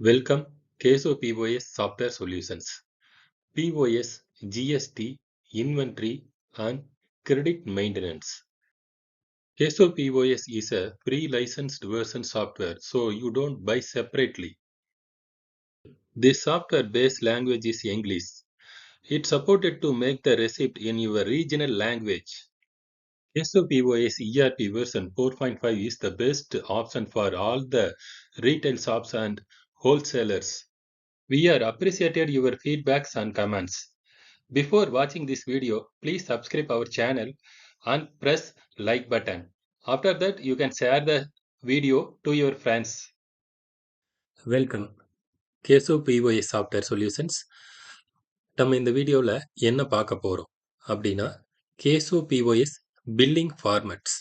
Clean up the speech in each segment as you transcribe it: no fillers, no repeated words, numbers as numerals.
Welcome Keso POS Software Solutions. POS, GST, Inventory, and Credit Maintenance. Keso POS is a free licensed version software, so you don't buy separately. This software based language is English. It's supported to make the receipt in your regional language. Keso POS ERP version 4.5 is the best option for all the retail shops and wholesalers. We are appreciated your feedbacks and comments. Before watching this video, please subscribe our channel and press like button. After that, you can share the video to your friends. Welcome கேசோ POS software solutions. நம்ம இந்த வீடியோவில் என்ன பார்க்க போகிறோம் அப்படின்னா, கேசோ POS billing formats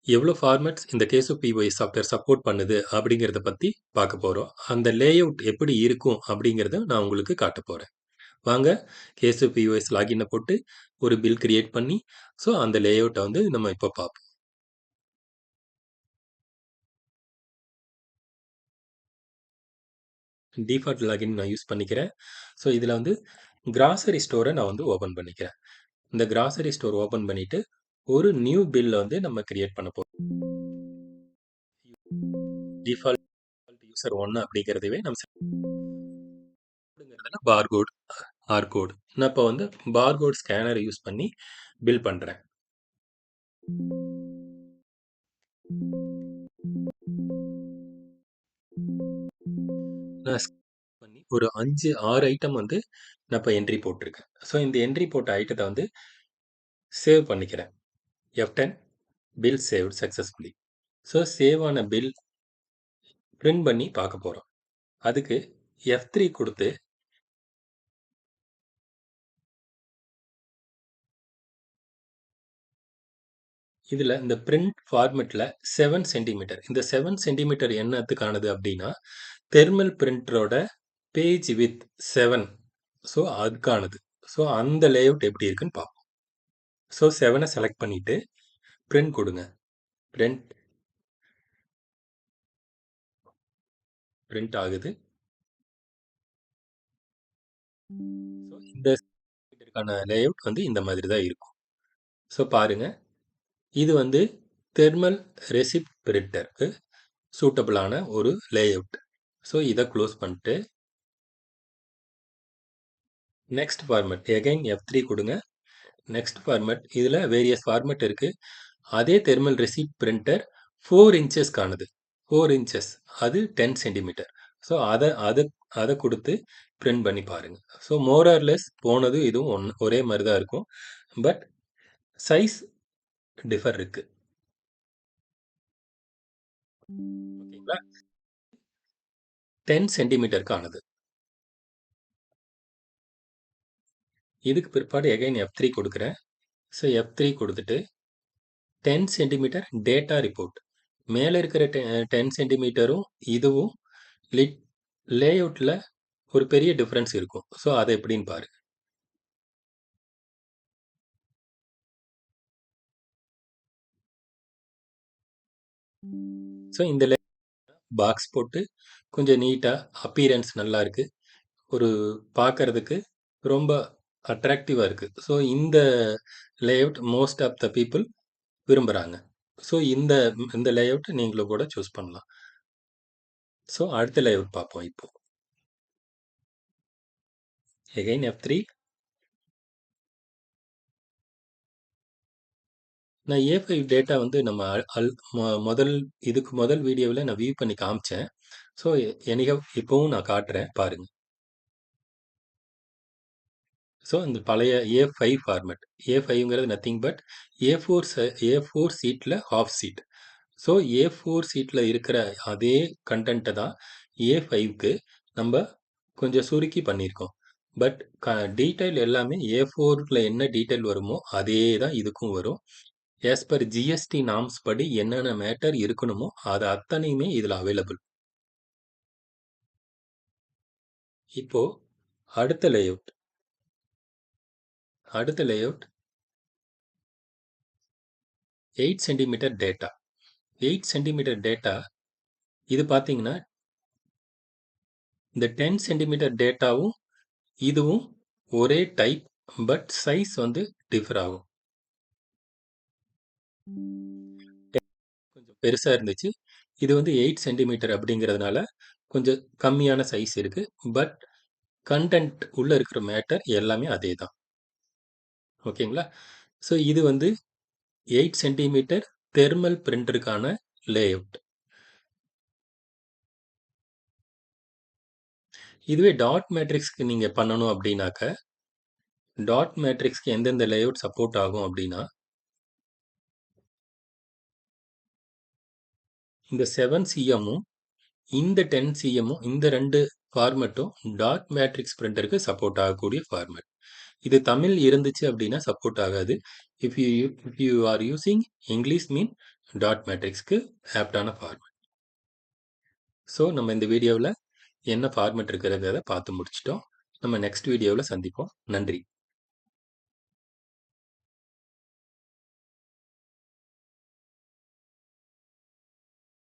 எவ்வளோ ஃபார்மேட்ஸ் இந்த கேசோ பிஒஎஸ் சாஃப்ட்வேர் சப்போர்ட் பண்ணுது அப்படிங்கிறத பற்றி பார்க்க போகிறோம். அந்த லேஅவுட் எப்படி இருக்கும் அப்படிங்கிறத நான் உங்களுக்கு காட்ட போகிறேன். வாங்க கேசோ பிஓஎஸ் லாகினை போட்டு ஒரு பில் கிரியேட் பண்ணி ஸோ அந்த லேஅவுட்டை வந்து நம்ம இப்போ பார்ப்போம். டிஃபால்ட் லாகின் நான் யூஸ் பண்ணிக்கிறேன். ஸோ இதில் வந்து கிராசரி ஸ்டோரை நான் வந்து ஓப்பன் பண்ணிக்கிறேன். இந்த கிராசரி ஸ்டோர் ஓப்பன் பண்ணிட்டு ஒரு நியூ பில்லை வந்து நம்ம கிரியேட் பண்ண போகிறோம். டிஃபால்ட் யூசர் 1 அப்படிங்கிறதவே நம்ம பார்கோட் ஆர்கோட். நான் இப்போ வந்து பார்கோட் ஸ்கேனர் யூஸ் பண்ணி பில் பண்ணுறேன். நான் பண்ணி ஒரு 5-6 ஐட்டம் வந்து நான் இப்போ என்ட்ரி போட்டிருக்கேன். ஸோ இந்த என்ட்ரி போட்ட ஐட்டத்தை வந்து சேவ் பண்ணிக்கிறேன். F10 bill saved successfully. So save ஆன பில் பிரிண்ட் பண்ணி பார்க்க போகிறோம். அதுக்கு F3 கொடுத்து இதில் இந்த பிரிண்ட் ஃபார்மெட்டில் 7 சென்டிமீட்டர், இந்த 7 சென்டிமீட்டர் என்னத்துக்கானது அப்படின்னா தெர்மல் பிரிண்டரோட பேஜ் வித் 7, ஸோ அதுக்கானது. ஸோ அந்த லேஅவுட் எப்படி இருக்குன்னு பார்ப்போம். ஸோ 7 செலக்ட் பண்ணிவிட்டு பிரிண்ட் கொடுங்க. பிரிண்ட் ஆகுது. ஸோ இந்த சென்டிமீட்டருக்கான லேஅவுட் வந்து இந்த மாதிரி தான் இருக்கும். ஸோ பாருங்கள், இது வந்து தெர்மல் ரெசிப்ட் பிரிண்டருக்கு சூட்டபிளான ஒரு லேஅவுட். ஸோ இதை க்ளோஸ் பண்ணிட்டு நெக்ஸ்ட் ஃபார்மேட் எகைன் F3 கொடுங்க. நெக்ஸ்ட் ஃபார்மேட் இதில் வேரியஸ் ஃபார்மேட் இருக்குது. அதே தெர்மல் ரெசிப்ட் பிரிண்டர் 4 இன்ச்சஸ்க்கானது. 4 இன்ச்சஸ் அது 10 சென்டிமீட்டர். ஸோ அதை கொடுத்து பிரிண்ட் பண்ணி பாருங்கள். ஸோ மோரார்லெஸ் போனது இதுவும் ஒரே மாதிரி தான் இருக்கும். பட் சைஸ் டிஃபர் இருக்கு. ஓகேங்களா? 10 சென்டிமீட்டருக்கானது. இதுக்கு பிற்பாடு எகைன் F3 கொடுக்குறேன். ஸோ F3 கொடுத்துட்டு 10 சென்டிமீட்டர் டேட்டா ரிப்போர்ட். மேலே இருக்கிற 10 சென்டிமீட்டரும் இதுவும் லேஅவுட்டில் ஒரு பெரிய டிஃப்ரென்ஸ் இருக்கும். ஸோ அதை எப்படின்னு பாருங்க. ஸோ இந்த பாக்ஸ் போட்டு கொஞ்சம் நீட்டாக அப்பீரன்ஸ் நல்லா இருக்குது. ஒரு பார்க்கறதுக்கு ரொம்ப அட்ராக்டிவாக இருக்குது. ஸோ இந்த layout most of the people விரும்புகிறாங்க. ஸோ இந்த லேஅவுட் நீங்களும் கூட சூஸ் பண்ணலாம். ஸோ அடுத்த லேஅவுட் பார்ப்போம். இப்போ எகைன் F3. நான் A5 டேட்டா வந்து நம்ம முதல் வீடியோவில் நான் வியூ பண்ணி காமிச்சேன். ஸோ இப்போவும் நான் காட்டுறேன் பாருங்க. ஸோ இந்த பழைய A5 format. A5ங்கிறது nothing but A4 சீட்டில் ஹாஃப் சீட். ஸோ A4 சீட்டில் இருக்கிற அதே கண்டென்ட்டை தான் A5க்கு நம்ம கொஞ்சம் சுருக்கி பண்ணியிருக்கோம். பட் டீட்டெயில் எல்லாமே A4ல என்ன டீட்டெயில் வருமோ அதே தான் இதுக்கும் வரும். as per ஜிஎஸ்டி நார்ம்ஸ் படி என்னென்ன மேட்டர் இருக்கணுமோ அது அத்தனையுமே இதில் அவைலபிள். இப்போ அடுத்த layout 8 centimetre data. 8 centimetre data இது பார்த்தீங்கன்னா இந்த 10 சென்டிமீட்டர் டேட்டாவும் இதுவும் ஒரே டைப், பட் சைஸ் வந்து டிஃபர் ஆகும். கொஞ்சம் பெருசா இருந்துச்சு. இது வந்து 8 சென்டிமீட்டர் அப்படிங்கிறதுனால கொஞ்சம் கம்மியான சைஸ் இருக்கு. பட் கண்டென்ட் உள்ள இருக்கிற மேட்டர் எல்லாமே அதே தான். ஓகேங்களா? ஸோ இது வந்து 8 சென்டிமீட்டர் தெர்மல் பிரிண்டருக்கான லேஅவுட். இதுவே டாட் மேட்ரிக்ஸ்க்கு நீங்க பண்ணணும் அப்படின்னாக்க, டாட் மேட்ரிக்ஸ்க்கு எந்தெந்த லேஅவுட் சப்போர்ட் ஆகும் அப்படின்னா, இந்த 7 சிஎம்மும் இந்த 10 சிஎம்மும் இந்த 2 ஃபார்மட்டும் டாட் மேட்ரிக்ஸ் பிரிண்டருக்கு சப்போர்ட் ஆகக்கூடிய ஃபார்மட். இது தமிழ் இருந்துச்சு அப்படின்னா சப்போர்ட் ஆகாது. If you are using English mean dot மேட்ரிக்ஸ்க்கு ஆப்டான ஃபார்மட். ஸோ நம்ம இந்த வீடியோவில் என்ன ஃபார்மட் இருக்கிறத பார்த்து முடிச்சிட்டோம். நம்ம நெக்ஸ்ட் வீடியோவில் சந்திப்போம். நன்றி.